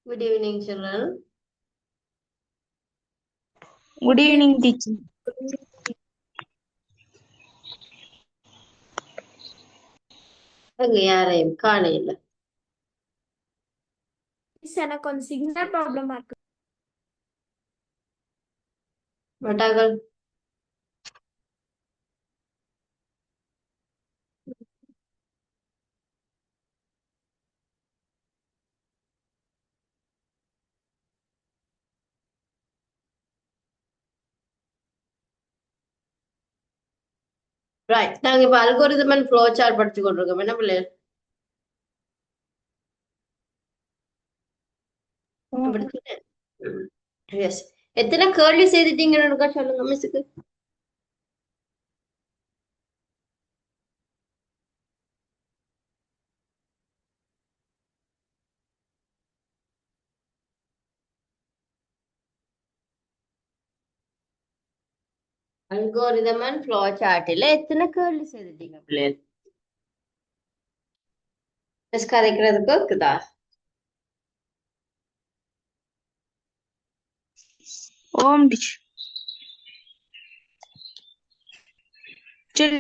Good evening, children. Good evening, teacher. அங்க யாரையும் காணையில எனக்கு ಒಂದು ಸಿಗ್ನಲ್ ಪ್ರಾಬ್ಲಮ್ ಆಗ್ತದೆ. மட்டாக்கள் ரைட். நாங்க இப்ப அல்கோரிதம் அண்ட் ஃப்ளோ சார்ட் படிச்சு கொண்டிருக்கோம். என்ன பிள்ளை எஸ் எத்தனை கேள்வி செய்துட்டீங்கன்னு இருக்கா சொல்லுங்க மிஸ்ஸுக்கு. அல்கோரிதம் அண்ட் ஃப்ளோ சார்ட்ல எத்தனை கேள்வி செய்துட்டீங்க பிள்ளை? மிஸ் கதைக்கிறதுக்கு இருக்குதா? ஓம் டீச்சர்.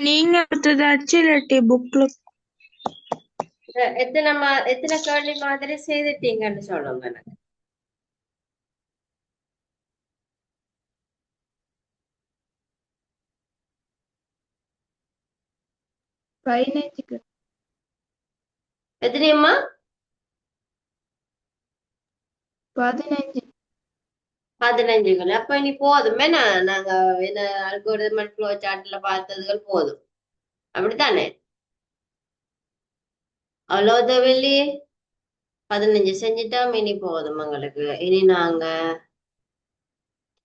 நீங்க அடுத்ததாச்சு இல்லாட்டி புக்ல எத்தனை கேள்வி மாதிரி செய்துட்டீங்கன்னு சொல்லுங்க எனக்கு. எத்தனையம்மா? 15 கேள்வி. அப்ப இனி போதும் என்ன, நாங்க என்ன அல்கோரிதம் அண்ட் ஃப்ளோ சார்ட்ல பார்த்ததுகள் போதும், அப்படித்தானே? அவ்வளவு தேவையில்லையே. 15 செஞ்சுட்டா இனி போதும் எங்களுக்கு. இனி நாங்க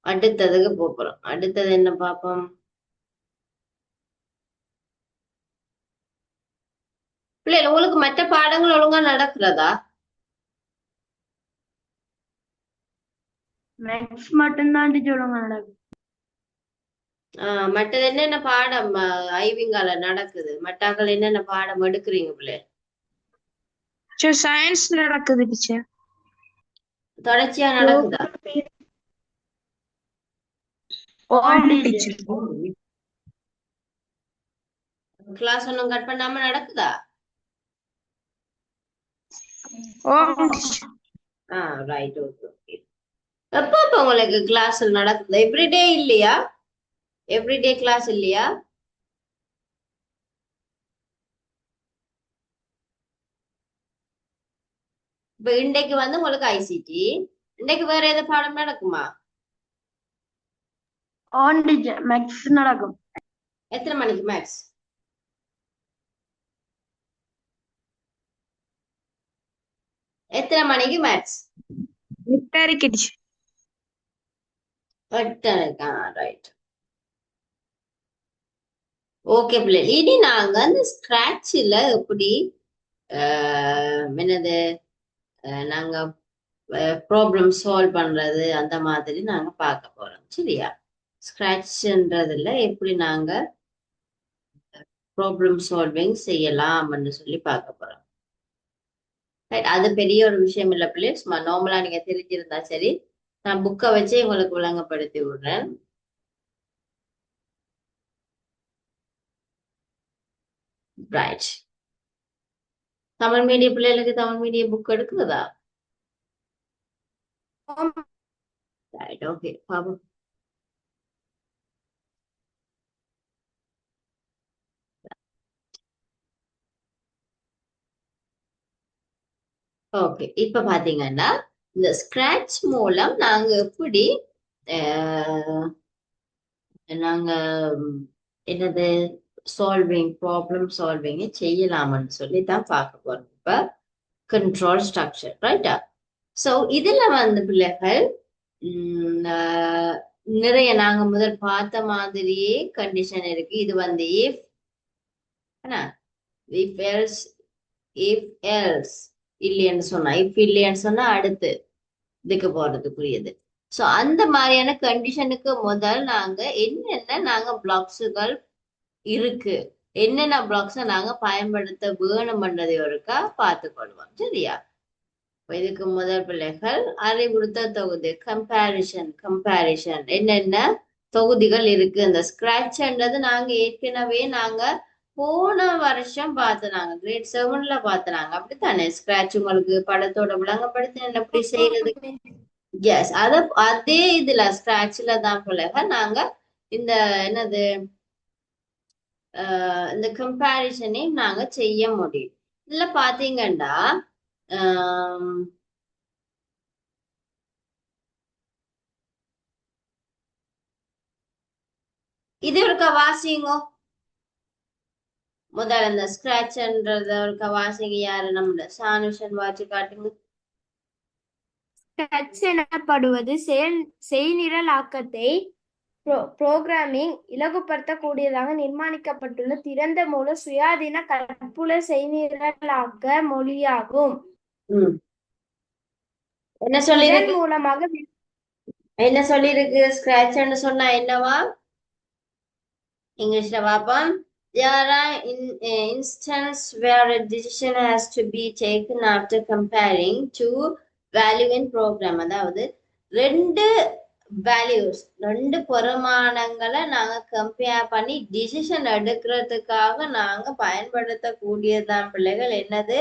அடுத்ததுக்கு போறோம். அடுத்தது என்ன பார்ப்போம்? பிள்ளைகள் உங்களுக்கு மற்ற பாடங்கள் ஒழுங்கா நடக்கிறதா? மேக்ஸ் மட்டும்தான் டீச்சர் நடக்கும். மற்றது என்னென்ன பாடம் ஐவிங்கால நடக்குது? மற்றாக்கள் என்னென்ன பாடம் எடுக்கிறீங்க பிள்ளை? சயின்ஸ் நடக்குது டீச்சர். தொடர்ச்சியா நடக்குதா? கிளாஸ் ஒன்றும் கட் பண்ணாம நடக்குதா? Right, okay okay. எப்ப உங்களுக்கு கிளாஸ் நடக்குது? எவ்ரிடே இல்லையா? எவ்ரிடே கிளாஸ் இல்லையா? இப்ப இன்றைக்கு வந்து உங்களுக்கு ஐசிடி, இன்றைக்கு வேற ஏதாவது பாடம் நடக்குமா? மேக்ஸ் நடக்கும். எத்தனை மணிக்கு மேக்ஸ்? எத்தனை மணிக்கு மேக்ஸ்? 8:30 டீச்சர். 8:30. ரைட், ஓகே பிள்ளை. இனி நாங்க அந்த ஸ்கிராட்ச்ல எப்படி என்னது நாங்க ப்ராப்ளம் சால்வ் பண்றது அந்த மாதிரி நாங்க பார்க்க போறோம். சரியா? ஸ்கிராட்ச்ன்றதுல எப்படி நாங்க ப்ராப்ளம் சால்விங் செய்யலாம்னு சொல்லி பார்க்க போறோம். அது பெரிய ஒரு விஷயம் இல்ல பிள்ளை, சும்மா நார்மலா நீங்க தெரிஞ்சிருந்தா சரி. நான் புக்கை வச்சு உங்களுக்கு விளங்கப்படுத்தி விடுறேன். ரைட். தமிழ் மீடிய பிள்ளைகளுக்கு தமிழ் மீடிய புக் எடுக்கிறதா? Right, okay Babu. ஓகே, இப்ப பாத்தீங்கன்னா இந்த ஸ்கிராட்ச் மூலம் நாங்க எப்படி நாங்க என்னது ப்ராப்ளம் சால்விங் செய்யலாம்னு சொல்லி தான் பார்க்க போறோம். இப்ப கண்ட்ரோல் ஸ்ட்ரக்சர், ரைட்டா? சோ இதுல வந்து பிள்ளைகள் நிறைய நாங்க முதல் பார்த்த மாதிரியே கண்டிஷன் இருக்கு. இது வந்து இஃப் எல்ஸ், இஃப் எல்ஸ் இல்லைன்னு சொன்னா, இஃப் இல்லைன்னு சொன்னா அடுத்து இதுக்கு போறதுக்குரியது. சோ அந்த மாதிரியான கண்டிஷனுக்கு முதல் நாங்க என்னென்ன நாங்க பிளாக்ஸுகள் இருக்கு, என்னென்ன பிளாக்ஸ நாங்க பயன்படுத்த வேணும்ன்றதை ஒருக்கா பார்த்து கொள்வோம். சரியா? இதுக்கு முதல் பிள்ளைகள் அறிவுறுத்த தொகுதி கம்பாரிஷன் என்னென்ன தொகுதிகள் இருக்கு. இந்த ஸ்கிராட்ச்ன்றது நாங்க போன வருஷம் பார்த்தனாங்க கிரேட் 7ல பார்த்தனாங்க. அப்படித்தானே? ஸ்கிராட்ச் உங்களுக்கு படத்தோட விளங்கப்படுத்தி எப்படி செய்யறது. எஸ், அதே இதுல ஸ்கிராட்ச்ல தான் பிள்ளைகள் நாங்க இந்த என்னது இந்த கம்பாரிசனையும் நாங்க செய்ய முடியும். இதுல பாத்தீங்கன்னா இது ஒருக்கா வாசிங்கோ. முதல்ல இந்த ஸ்கிராட்ச்ன்றத ஒருக்கா வாசிங்க. யாரு? நம்மள சானுஷன் வாட்சி காட்டுங்க. ஸ்கெட்ச் எனப்படுவது செய்நிரலாக்கத்தை புரோகிராமிங் இலகுபடுத்தக்கூடியதாக நிர்மாணிக்கப்பட்டுள்ள திறந்த மூல சுயாதீன கற்புல செய்நிரலாக்க மொழியாகும். என்ன சொல்லி இதன் இருக்கு? மூலமாக என்ன சொல்லி இருக்கு? ஸ்கிராட்ச்னு சொன்னா என்னவா? இங்கிலீஷ்ல பாப்போம். There are instances where a decision has to be taken after comparing two value in program. அதாவது ரெண்டு பெருமானங்களை நாங்க கம்பேர் பண்ணி டிசிஷன் எடுக்கிறதுக்காக நாங்க பயன்படுத்தக்கூடியதான் பிள்ளைகள் என்னது?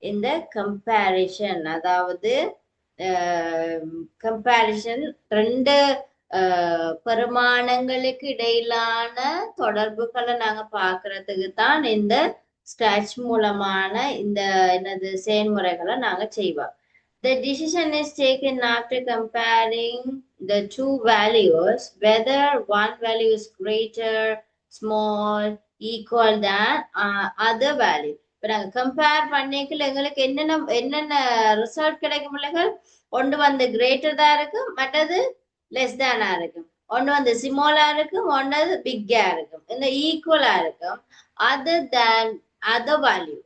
இந்த கம்பேரிஷன். அதாவது கம்பேரிஷன் ரெண்டு பெருமானங்களுக்கு இடையிலான தொடர்புகளை நாங்க பாக்குறதுக்கு தான் இந்த ஸ்கிராட்ச் மூலமான இந்த என்னது செயல்முறைகளை நாங்க செய்வோம். The decision is taken after comparing the two values, whether one value is greater, small, equal than other value. இப்ப நாங்க கம்பேர் பண்ணிக்கல எங்களுக்கு என்னென்ன ரிசல்ட் கிடைக்கும் பிள்ளைகள்? ஒன்று வந்து கிரேட்டர் தான் இருக்கும், மற்றது லெஸ் தானா இருக்கும். ஒன்று வந்து சிமோலா இருக்கும், ஒன்று பிக்கா இருக்கும். இந்த ஈக்குவலா இருக்கும். Other than other value,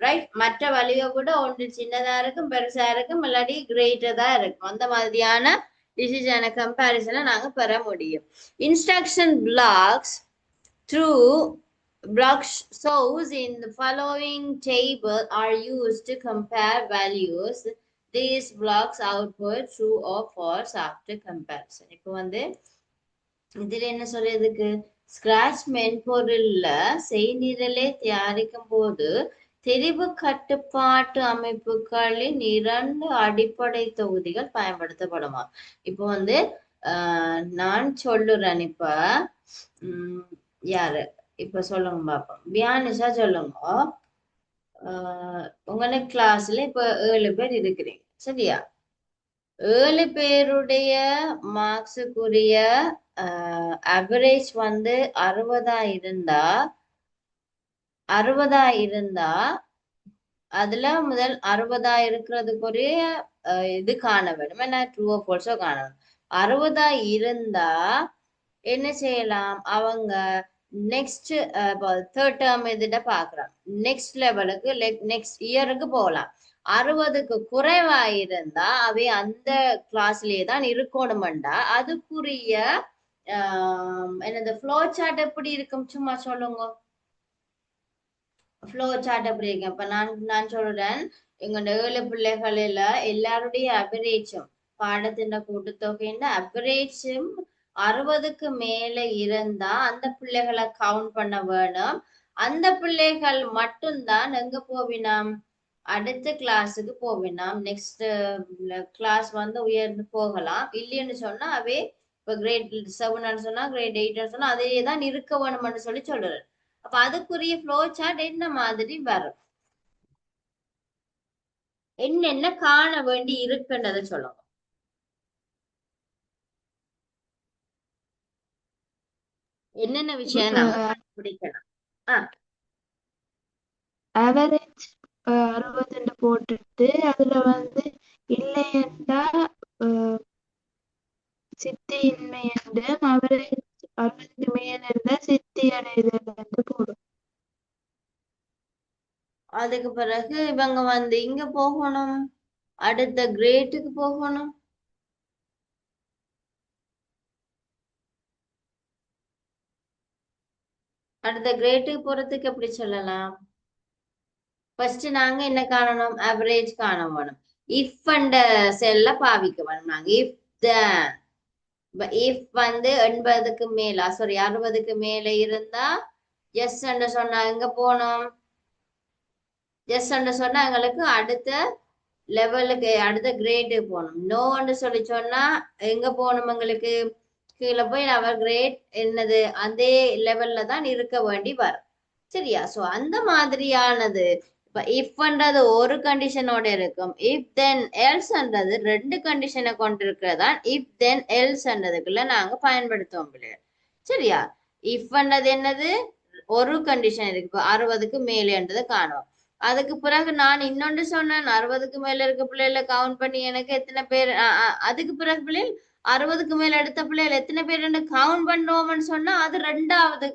right? மற்ற வேல்யூவை கூட ஒன்று சின்னதா இருக்கும், பெருசா இருக்கும், இல்லாட்டி கிரேட்டர் தான் இருக்கும். அந்த மாதிரியான டிசிஷன கம்பேரிசனை நாங்க பெற முடியும். Instruction blocks shows in the following table are used to compare values. These blocks output true or false after comparison. இப்போ வந்து இதுல என்ன சொல்றதுக்கு? ஸ்கிராட்ச் மென்பொருள்ல செய்நிரலை தயாரிக்கும் போது தெரிவு கட்டுப்பாட்டு அமைப்புகளின் 2 அடிப்படை தொகுதிகள் பயன்படுத்தப்படுமா. இப்போ வந்து நான் சொல்லுறேன். இப்ப யாரு இப்ப சொல்லுங்க பாப்போம். வியானிஷா சொல்லுங்க. உங்களுக்கு கிளாஸ்ல இப்ப 7 பேர் இருக்கிறீங்க, சரியா? 7 பேருடைய மார்க்ஸுக்குரிய அவரேஜ் வந்து 60 இருந்தா அதுல முதல் 60 இருக்கிறதுக்குரிய இது காண வேணும். என்ன? ட்ரூ ஆர் ஃபால்ஸோ காண வேணும். 60 இருந்தா என்ன செய்யலாம்? அவங்க நெக்ஸ்ட் தேர்ட் டேர்ம் இதுட பாக்குறான். நெக்ஸ்ட் லெவலுக்கு நெக்ஸ்ட் இயருக்கு போகலாம். 60க்கு குறைவா இருந்தா அவை அந்த கிளாஸ்லயே தான் இருக்கணும்டா. அதுக்குரிய என்னது ஃப்ளோ சார்ட் எப்படி இருக்கும்? சும்மா சொல்லுங்க. ஃப்ளோ சார்ட் எப்படி இருக்கு? இப்ப நான் சொல்றேன். எங்களோட 7 பிள்ளைகளில எல்லாருடைய அவரேஜும் பாடத்தின் கூட்டுத்தொகையின் அவரேஜும் 60க்கு மேல இருந்தா அந்த பிள்ளைகளை கவுண்ட் பண்ண வேணும். அந்த பிள்ளைகள் மட்டும்தான் எங்க போவினாம்? அடுத்த கிளாஸுக்கு போவினாம். நெக்ஸ்ட் கிளாஸ் வந்து உயர்ந்து போகலாம். இல்லைன்னு சொன்னா அவே இப்ப கிரேட் 7 சொன்னா கிரேட் 8 சொன்னா அதையே தான் இருக்க வேணும்னு சொல்றேன். அப்ப அதுக்குரிய ஃப்ளோ சார்ட் என்ன மாதிரி வரும்? என்னென்ன காண வேண்டி இருக்குன்றத சொல்லுங்க. என்னென்ன விஷயம் நாங்க கண்டுபிடிக்கலாம்? அவரேஜ் 60 போட்டுட்டு அதுல வந்து இல்லையென்றா சித்தி இன்மை என்று அவரேஜ் 60க்கு மேல இருந்தா சித்தி அடைதல் என்று போடும். அதுக்கு பிறகு இவங்க வந்து இங்க போகணும், அடுத்த கிரேட்டுக்கு போகணும். அடுத்த கிரேட்டுக்கு போறதுக்கு எப்படி சொல்லலாம்? ஃபர்ஸ்ட் நாங்க என்ன காணணும்? அவரேஜ் காண வேணும். இஃப் அண்ட செல்ல பாவிக்க வேணும் நாங்க. இஃப் then இஃப் வந்து 80க்கு மேல சாரி 60க்கு மேல இருந்தா எஸ் என்று சொன்னா எங்க போனோம்? எஸ் என்று சொன்னா எங்களுக்கு அடுத்த லெவலுக்கு அடுத்த கிரேடு போகணும். நோன்னு சொல்லி சொன்னா எங்க போகணும்? எங்களுக்கு கீழே போய் அவர் கிரேட் என்னது அதே லெவல்ல தான் இருக்க வேண்டி வரும். சரியா? சோ அந்த மாதிரியானது. இப்ப இஃப்ன்றது ஒரு கண்டிஷனோட இருக்கும். இஃப் தென் எல்ஸ்ன்றது ரெண்டு கண்டிஷனை கொண்டிருக்கிறதான் இஃப் தென் எல்ஸ்ன்றதுக்குள்ள நாங்க பயன்படுத்துவோம் பிள்ளைகள். சரியா? இஃப்ன்றது என்னது? ஒரு கண்டிஷன் இருக்கு. இப்ப 60க்கு மேலேன்றதை காணும். அதுக்கு பிறகு நான் இன்னொன்று சொன்னேன், 60க்கு மேல இருக்க பிள்ளைகளை கவுண்ட் பண்ணி எனக்கு எத்தனை பேர் அதுக்கு பிறகு பிள்ளைகள் 60க்கு மேல எடுத்த பிள்ளைகள் எத்தனை பேர் கவுண்ட் பண்ணோம்னு சொன்னா அது ரெண்டாவது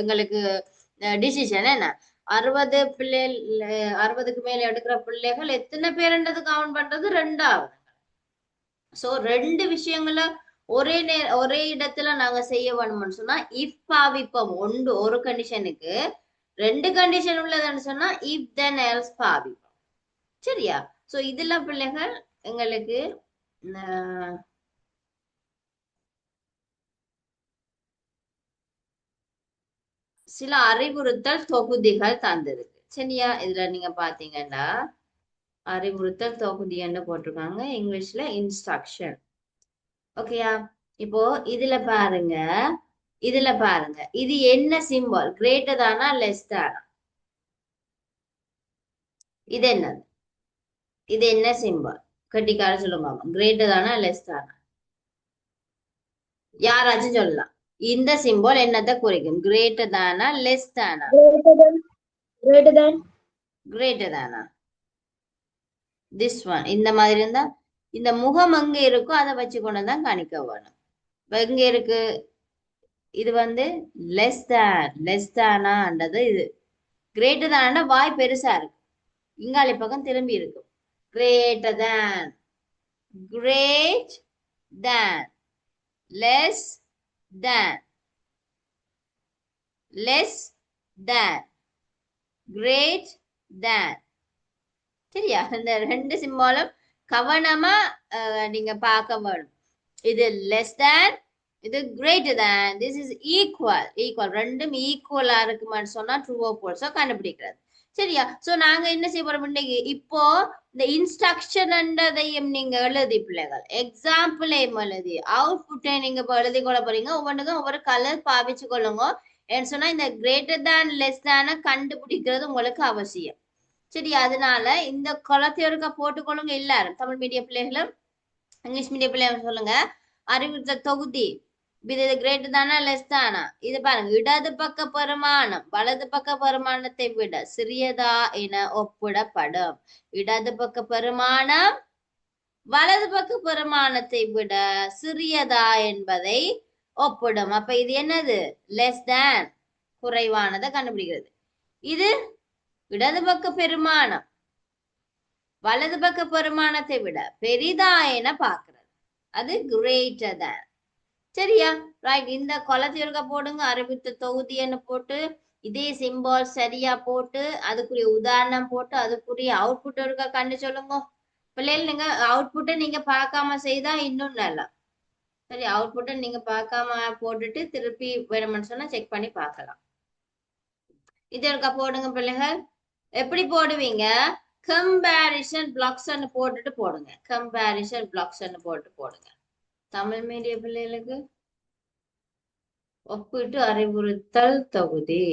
எங்களுக்கு டிசிஷன் என்ன 60 பிள்ளைகள் 60க்கு மேல எடுக்கிற பிள்ளைகள் எத்தனை பேருன்றது கவுண்ட் பண்றது ரெண்டாவது. சோ ரெண்டு விஷயங்களை ஒரே இடத்துல நாங்க செய்ய வேணும்னு சொன்னா இஃப் பாவிப்போம் ஒரு கண்டிஷனுக்கு. ரெண்டு கண்டிஷன் உள்ளதுன்னு சொன்னா இஃப் தென் எல்ஸ் பாவிப்போம். சரியா? சோ இதுல பிள்ளைகள் எங்களுக்கு சில அறிவுறுத்தல் தொகுதிகள் தந்திருக்கு. சரியா? இதுல நீங்க பாத்தீங்கன்னா அறிவுறுத்தல் தொகுதி என்ன போட்டிருக்காங்க இங்கிலீஷ்ல இன்ஸ்ட்ரக்ஷன். ஓகேயா? இப்போ இதுல பாருங்க இது என்ன சிம்பல்? கிரேட்டர் தானா லெஸ் தானா? இது என்னது? இது என்ன சிம்பல்? கட்டிக்கார சொல்லுங்க. கிரேட்டர் தானா லெஸ் தானா? யாராச்சும் சொல்லலாம். இந்த சிம்பல் என்னத்தை குறிக்கும்? கிரேட்டர் தானா லெஸ் தானா? greater than கிரேட்டர் தானா? திஸ் ஒன் இந்த மாதிரி இருந்தா இந்த முகம் எங்க இருக்கோ அதை வச்சு கொண்டுதான் கணிக்க வேணும். எங்க இருக்கு? இது வந்து லெஸ் தானான்றது இது. கிரேட்டர் தானா வாய் பெருசா இருக்கு, இங்காலி பக்கம் திரும்பி இருக்கும். Greater than, great than, less than, less than, great than. சரியா? இந்த ரெண்டு சிம்பாலும் கவனமா நீங்க பார்க்க வேணும். இது லெஸ் தேன், இது greater than, this is equal ரெண்டும் ஈக்குவலா இருக்குமான்னு சொன்னா ட்ரூவோ ஃபால்ஸோ கண்டுபிடிக்கிறது. சரியா? சோ நாங்க என்ன செய்ய போறோம் இன்னைக்கு? இப்போ இந்த இன்ஸ்ட்ரக்ஷன்ன்றதையும் நீங்க எழுதி பிள்ளைகள் எக்ஸாம்பிளையும் எழுதி அவுட்புட்டை நீங்க இப்போ எழுதி கொள்ள போறீங்க. ஒவ்வொன்றுக்கும் ஒவ்வொரு கலர் பாவிச்சு கொள்ளுங்க. ஏன்னு சொன்னா இந்த கிரேட்டர் தேன் லெஸ் தேனை கண்டுபிடிக்கிறது உங்களுக்கு அவசியம். சரி, அதனால இந்த குளத்தையொருக்கா போட்டுக்கொள்ளுங்க எல்லாரும். தமிழ் மீடியம் பிள்ளைகளும் இங்கிலீஷ் மீடியம் பிள்ளைகளும் சொல்லுங்க. அறிவுறுத்தல் தொகுதி இது கிரேட்டர் தானா லெஸ் தானா? இது பாருங்க, இடது பக்க பெருமானம் வலது பக்க பெருமானத்தை விட சிறியதா என ஒப்பிடப்படும். இடது பக்க பெருமானம் வலது பக்க பெருமானத்தை விட சிறியதா என்பதை ஒப்பிடும். அப்ப இது என்னது? லெஸ் தேன், குறைவானதை கண்டுபிடிக்கிறது. இது இடது பக்க பெருமானம் வலது பக்க பெருமானத்தை விட பெரிதா என பாக்குறது, அது கிரேட்டர் தேன். சரியா? ரைட். இந்த குளத்திற்க போடுங்க, அறிவித்த தொகுதின்னு போட்டு இதே சிம்பால் சரியா போட்டு அதுக்குரிய உதாரணம் போட்டு அதுக்குரிய அவுட்புட் இருக்க கண்டு சொல்லுங்க பிள்ளைகள். நீங்க அவுட்புட்டை நீங்க பார்க்காம செய்தா இன்னும் நல்லா. சரி, அவுட்புட்டை நீங்க பார்க்காம போட்டுட்டு திருப்பி வேணும்னு சொன்னா செக் பண்ணி பார்க்கலாம். இது இருக்க போடுங்க பிள்ளைகள். எப்படி போடுவீங்க? கம்பேரிசன் பிளாக்ஸ் போட்டுட்டு போடுங்க. கம்பேரிசன் பிளாக்ஸ் போட்டு போடுங்க. தமிழ் மீடிய பிள்ளைகளுக்கு ஒப்பிட்டு அறிவுறுத்தல் தொகுதி.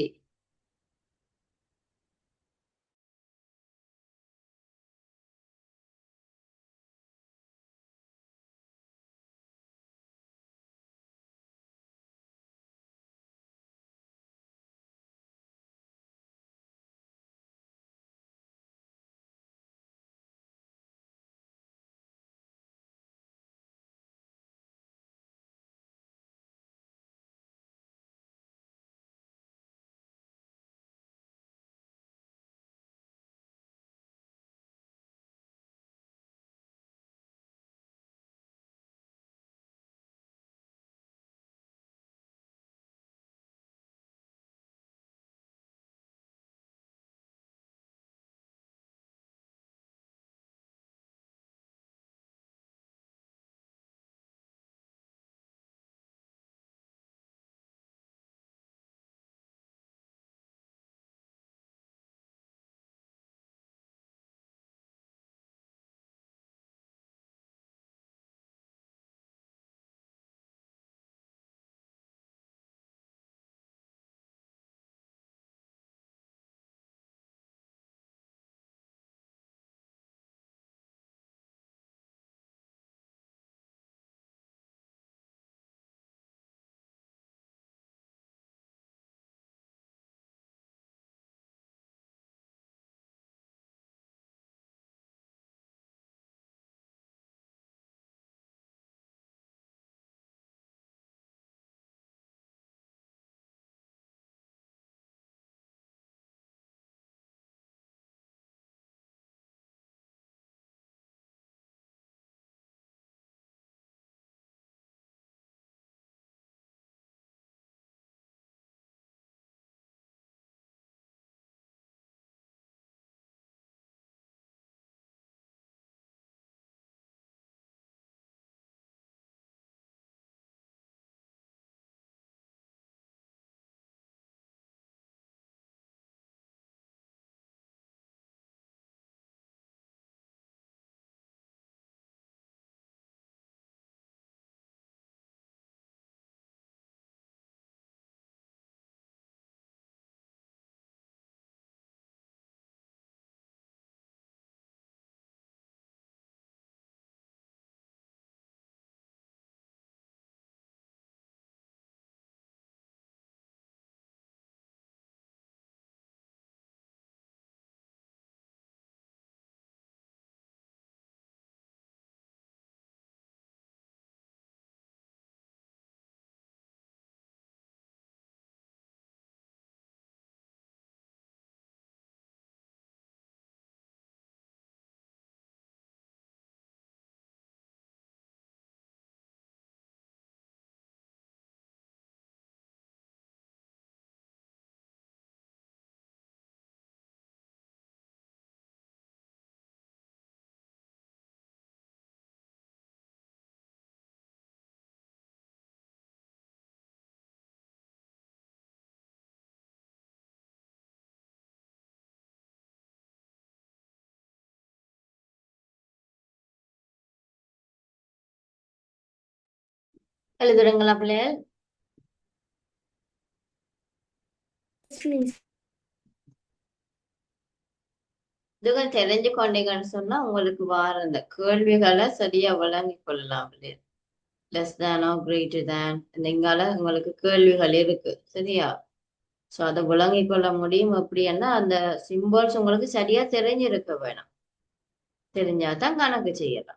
எழுதுறீங்களா பிள்ளைகள்? இதுகள் தெரிஞ்சு கொண்டீங்கன்னு சொன்னா உங்களுக்கு வார அந்த கேள்விகளை சரியா விளங்கிக் கொள்ளலாம் பிள்ளைகள். லெஸ் தேனோ கிரேட்டர் தேன் இங்கால உங்களுக்கு கேள்விகள் இருக்கு சரியா? சோ அதை விளங்கிக் கொள்ள முடியும் அப்படின்னா அந்த சிம்பிள்ஸ் உங்களுக்கு சரியா தெரிஞ்சிருக்க வேணும். தெரிஞ்சாதான் கணக்கு செய்யலாம்.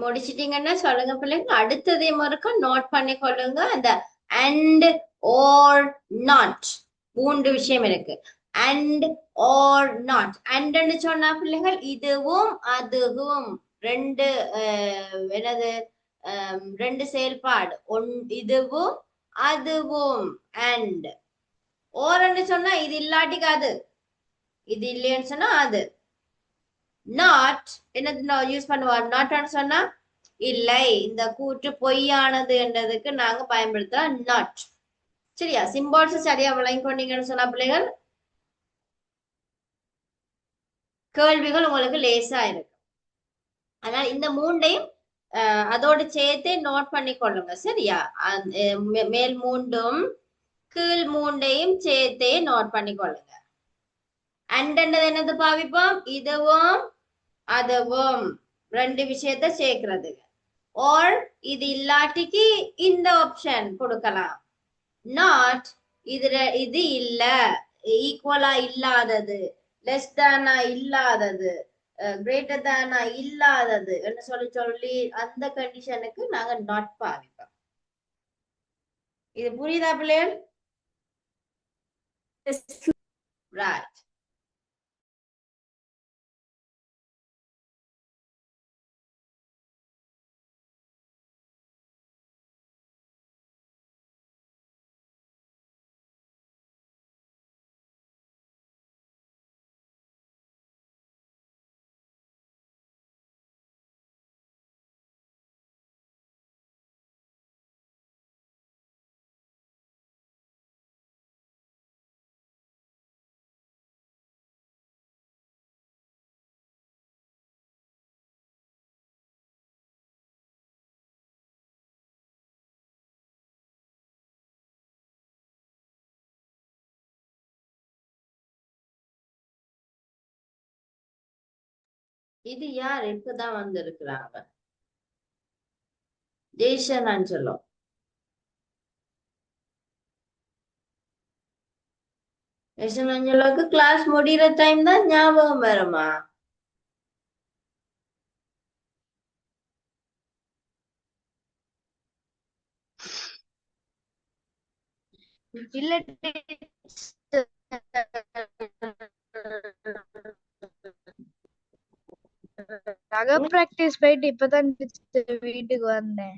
முடிச்சிட்டீங்கன்னா சொல்லுங்க பிள்ளைங்க. அடுத்ததே மறுக்க நோட் பண்ணி கொள்ளுங்க. அந்த அண்ட் ஓர் நாட் மூன்று விஷயம் இருக்கு. And wore not. அண்ட்னு சொன்னா பிள்ளைகள் இதுவும் அதுவும் ரெண்டு என்னது ரெண்டு செயல்பாடு. இதுவும் அதுவும். அண்ட் ஓர்ன்னு சொன்னா இது இல்லாட்டிக்கு அது, இது இல்லைன்னு சொன்னா அது. நாட் என்னது யூஸ் பண்ணுவார்? நாட்னு சொன்னா இல்லை, இந்த கூற்று பொய்யானது என்றதுக்கு நாங்க பயன்படுத்தலாம் நாட். சரியா? சிம்பால்ஸ் சரியா விளங்கி கொண்டீங்கன்னு சொன்னா பிள்ளைகள் கேள்விகள் உங்களுக்கு லேசா இருக்கு. அதனால இந்த மூண்டையும் அதோடு சேர்த்து நோட் பண்ணி கொள்ளுங்க சரியா? மேல் மூண்டும் கீழ் மூண்டையும் சேர்த்தே நோட் பண்ணி கொள்ளுங்க. அண்ட் என்னது பாவிப்போம்? இதுவும் அதுவும் ரெண்டு விஷயத்த சேர்க்கிறது. ஓர் இது இல்லாட்டிக்கு இந்த ஆப்ஷன் கொடுக்கலாம். நாட் இது இல்ல, ஈக்குவலா இல்லாதது, லெஸ் தானா இல்லாதது, கிரேட்டர் தானா இல்லாதது என்று சொல்லி சொல்லி அந்த கண்டிஷனுக்கு நாங்க நாட் பாவிப்போம். இது புரியுதா பிள்ளைகள்? ரைட். இது யார் இப்பதான் வந்திருக்கிறாங்க? ஜெய்சன் அஞ்சலோ. ஜெய்சன் அஞ்சலோக்கு கிளாஸ் முடிகிற டைம் தான் ஞாபகம் வருமா? இல்ல நகை பிராக்டிஸ் போயிட்டு இப்பதான் வீட்டுக்கு வந்தேன்.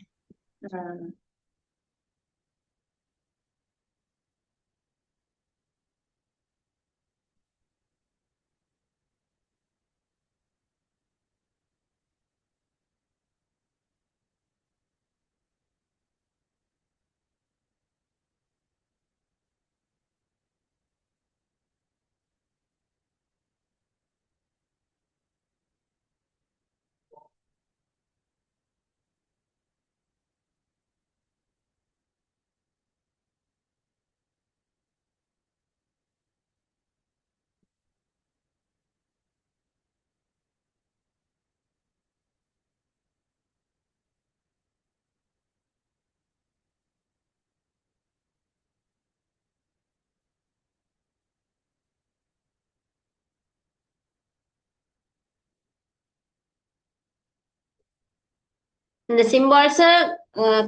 இந்த சிம்பால்ஸ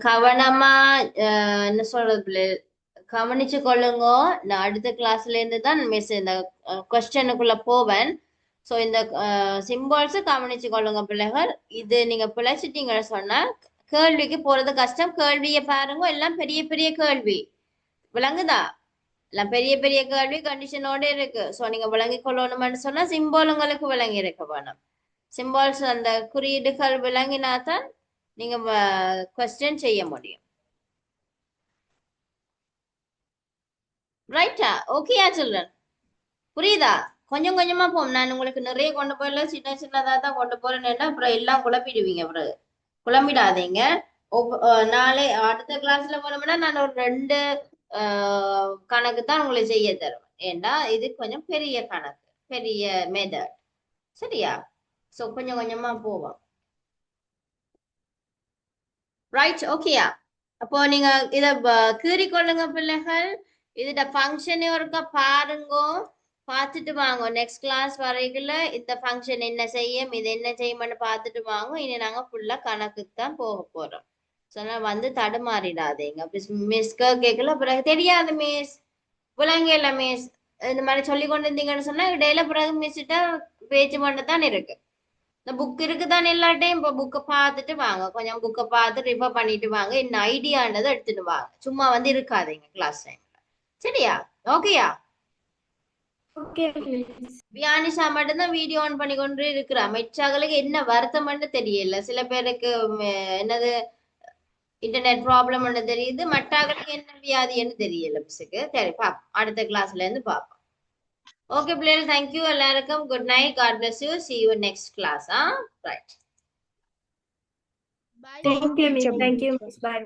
கவனமா என்ன சொல்றது கவனிச்சு கொள்ளுங்க. நான் அடுத்த கிளாஸ்ல இருந்து தான் மிஸ் இந்த கொஸ்டனுக்குள்ள போவேன். ஸோ இந்த சிம்பால்ஸை கவனிச்சு கொள்ளுங்க பிள்ளைகள். இது நீங்க பிழைச்சிட்டீங்கன்னு சொன்னா கேள்விக்கு போறது கஷ்டம். கேள்வியை பாருங்க, எல்லாம் பெரிய பெரிய கேள்வி. விளங்குதா? எல்லாம் பெரிய பெரிய கேள்வி கண்டிஷனோட இருக்கு. ஸோ நீங்க விளங்கி கொள்ளணும்னு சொன்னா சிம்பால் உங்களுக்கு விளங்கி இருக்க வேணும். சிம்பால்ஸ் அந்த குறியீடுகள் விளங்கினா தான் நீங்க கொஸ்டின் செய்ய முடியும். ரைட்டா? ஓகேயா சில்ட்ரன்? புரியுதா? கொஞ்சம் கொஞ்சமா போம். நான் உங்களுக்கு நிறைய கொண்டு போயில, சின்ன சின்னதா தான் கொண்டு போறேன்னா அப்புறம் எல்லாம் குழப்பிடுவீங்க. அப்புறம் குழம்பிடாதீங்க. நாளை அடுத்த கிளாஸ்ல போனோம்னா நான் ஒரு 2 கணக்கு தான் உங்களுக்கு செய்ய தருவேன். ஏன்னா இது கொஞ்சம் பெரிய கணக்கு, பெரிய மெத்தட். சரியா? ஸோ கொஞ்சம் கொஞ்சமா போவோம். ரைட்? ஓகேயா? அப்போ நீங்க இத கீறி கொள்ளுங்க பிள்ளைகள். இதோட ஃபங்க்ஷனே ஒருக்கா பாருங்க, பார்த்துட்டு வாங்க. நெக்ஸ்ட் கிளாஸ் வரைக்குள்ள இந்த ஃபங்க்ஷன் என்ன செய்யும், இது என்ன செய்யும்னு பார்த்துட்டு வாங்க. இனி நாங்க ஃபுல்லா கணக்குக்கு தான் போக போறோம். சொன்னா வந்து தடுமாறிடாதீங்க. மிஸ்க்கு கேட்கல, பிறகு தெரியாது மிஸ், விளங்கல மிஸ், இந்த மாதிரி சொல்லி கொண்டு இருந்தீங்கன்னு சொன்னா இடையில பிறகு மிஸ்கிட்ட பேச்சு மட்டும் தான் இருக்கு. இந்த புக் இருக்குதான் எல்லாட்டையும். இப்போ புக்கை பார்த்துட்டு வாங்க, கொஞ்சம் புக்கை பார்த்து ரிஃபர் பண்ணிட்டு வாங்க. இந்த ஐடியான்றதை எடுத்துட்டு வாங்க. சும்மா வந்து இருக்காதீங்க கிளாஸ் டைம்ல. சரியா? ஓகேயா? Okay, miss. வியானிஷா மட்டும்தான் வீடியோ ஆன் பண்ணி கொண்டு இருக்கிறா. மிச்சங்களுக்கு என்ன வருத்தம்னு தெரியல. சில பேருக்கு என்னது இன்டர்நெட் ப்ராப்ளம் தெரியுது, மற்றவங்களுக்கு என்ன வியாதின்னு தெரியல. மிஸ்ஸுக்கு சரி பாப்போம், அடுத்த கிளாஸ்ல இருந்து பாப்போம். ஓகே பிள்ளைகள், தேங்க்யூ எல்லாருக்கும். Good night, God bless you, see you next class. Right. Thank you, miss. Thank you, miss. Bye.